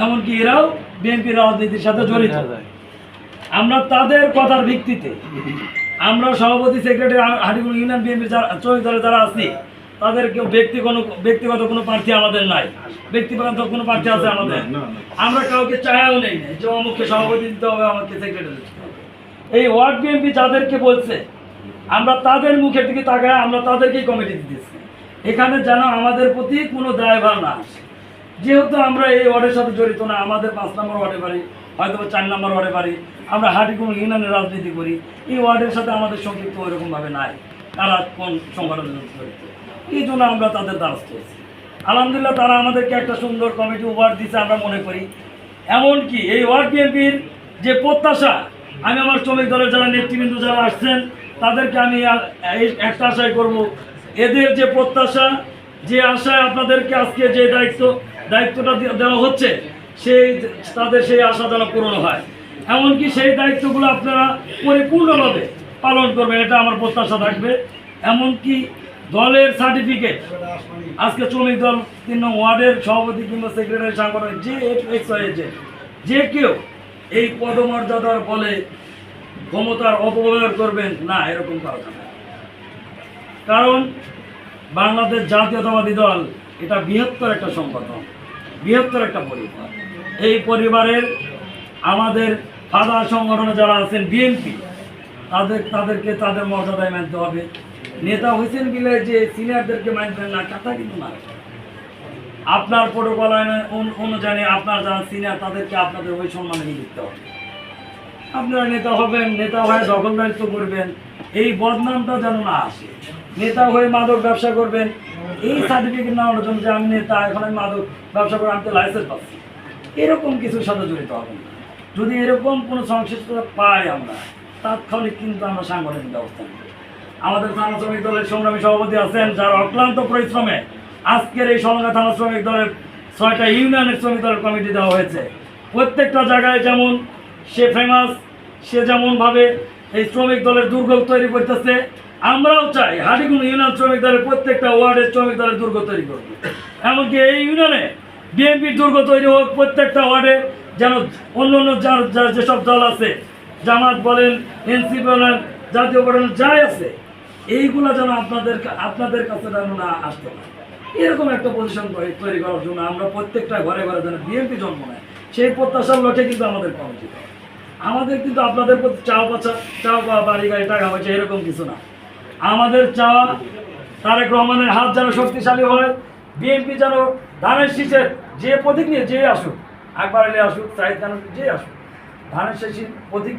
এমনকি এরাও বিএনপি রাজনীতির সাথে জড়িত। আমরা তাদের কথার ভিত্তিতে আমরা সভাপতি সেক্রেটারি হাটিগুড়ি ইউনিয়ন বিএনপির শ্রমিক দলে যারা আছি তাদের কেউ ব্যক্তিগত কোনো প্রার্থী আমাদের নাই, ব্যক্তিগত কোনো প্রার্থী আছে আমাদের, আমরা কাউকে চায়াও নেই যে অমুককে সভাপতি দিতে হবে, আমাকে সেক্রেটারি দিতে হবে। এই ওয়ার্ড বিএনপি যাদেরকে বলছে আমরা তাদের মুখের দিকে তাকায় আমরা তাদেরকেই কমিটি দিতেছি, এখানে যেন আমাদের প্রতি কোনো দায়ভার না আসে। যেহেতু আমরা এই ওয়ার্ডের সাথে জড়িত না, আমাদের 5 নম্বর ওয়ার্ডে বাড়ি, হয়তো 4 নম্বর ওয়ার্ডে বাড়ি, আমরা হাটিকুমা ইউনিয়নের রাজনীতি করি, এই ওয়ার্ডের সাথে আমাদের সম্পৃক্ত ওইরকমভাবে নাই, তারা কোন সংগঠনের জড়িত, এই জন্য আমরা তাদের দ্বারস্থ হয়েছি। আলহামদুলিল্লাহ তারা আমাদেরকে একটা সুন্দর কমিটি উপহার দিচ্ছে আমরা মনে করি। এমনকি এই ওয়ার্ড বিএনপির যে প্রত্যাশা, আমি আমার শ্রমিক দলের যারা নেতৃবৃন্দ যারা আসছেন তাদেরকে আমি একটা আশাই করব, এদের যে প্রত্যাশা, যে আশায় আপনাদেরকে আজকে যে দায়িত্বটা দেওয়া হচ্ছে তাদের সেই আশা যেন পূরণ হয়, এমনকি সেই দায়িত্বগুলো আপনারা পরিপূর্ণভাবে পালন করবেন, এটা আমার প্রত্যাশা থাকবে। এমনকি দলের সার্টিফিকেট আজকে শ্রমিক দল 3 নং ওয়ার্ডের সভাপতি কিংবা সেক্রেটারি সাংগঠনিক যে কেউ এই পদমর্যাদার বলে ক্ষমতার অপব্যবহার করবেন না, এরকম করা যাবে না। কারণ বাংলাদেশ জাতীয়তাবাদী দল এটা বৃহত্তর একটা সংগঠন, বৃহত্তর একটা পরিবার। এই পরিবারের আমাদের ফাদার সংগঠনে যারা আছেন বিএনপি, তাদেরকে তাদের মর্যাদায় মানতে হবে। নেতা হয়েছেন বলে যে সিনিয়রদেরকে মানবেন না, কথা কিন্তু না। আপনার প্রোটোকল অনুযায়ী আপনার যারা সিনিয়র তাদেরকে আপনাদের ওই সম্মানে দিতে হবে। আপনারা নেতা হবেন, নেতা হয়ে দখলদারিত্ব করবেন, এই বদনামটা যেন না আসে। নেতা হয়ে মাদক ব্যবসা করবেন, এই সার্টিফিকেট নেওয়ার জন্য যে আমি নেতা, এখন আমি মাদক ব্যবসা করে আমি তো লাইসেন্স পাচ্ছি, এরকম কিছুর সাথে জড়িত হবেন না। যদি এরকম কোনো সংশ্লিষ্টতা পাই আমরা, তাৎক্ষণিক কিন্তু আমরা সাংগঠনিক ব্যবস্থা নেব। আমাদের থানা শ্রমিক দলের সংগ্রামী সভাপতি আছেন যারা অক্লান্ত পরিশ্রমে আজকের এই সংগ্রাম থানা শ্রমিক দলের 6টা ইউনিয়নের শ্রমিক দলের কমিটি দেওয়া হয়েছে। প্রত্যেকটা জায়গায় যেমন সে ফেমাস, সে যেমনভাবে এই শ্রমিক দলের দুর্গ তৈরি করতেছে, আমরাও চাই হাটিকুমা ইউনিয়ন শ্রমিক দলের প্রত্যেকটা ওয়ার্ডের শ্রমিক দলের দুর্গ তৈরি করবে। এমনকি এই ইউনিয়নে বিএনপির দুর্গ তৈরি হোক, প্রত্যেকটা ওয়ার্ডে যেন অন্য অন্য যেসব দল আছে, জামাত বলেন, এনসি বলেন, জাতীয় বলেন, যাই আছে, এইগুলো যেন আপনাদের কাছে যেন না আসতে পারে, এরকম একটা পজিশন তৈরি করার জন্য আমরা প্রত্যেকটা ঘরে ঘরে যেন বিএনপি জন্ম নেয়, সেই প্রত্যাশার লক্ষ্যে কিন্তু আমাদের কমিটি। আমাদের কিন্তু আপনাদের প্রতি চাওয়া বাড়ি গাড়ি টাকা পয়সা এরকম কিছু না। আমাদের চাওয়া তারেক রহমানের হাত যেন শক্তিশালী হয়, বিএনপি যেন ধানের শীষের যে প্রতীক নিয়ে যে আসুক, আকবর আলী আসুক, সাহিদ খান যে আসুক, ধানের শীষের প্রতীক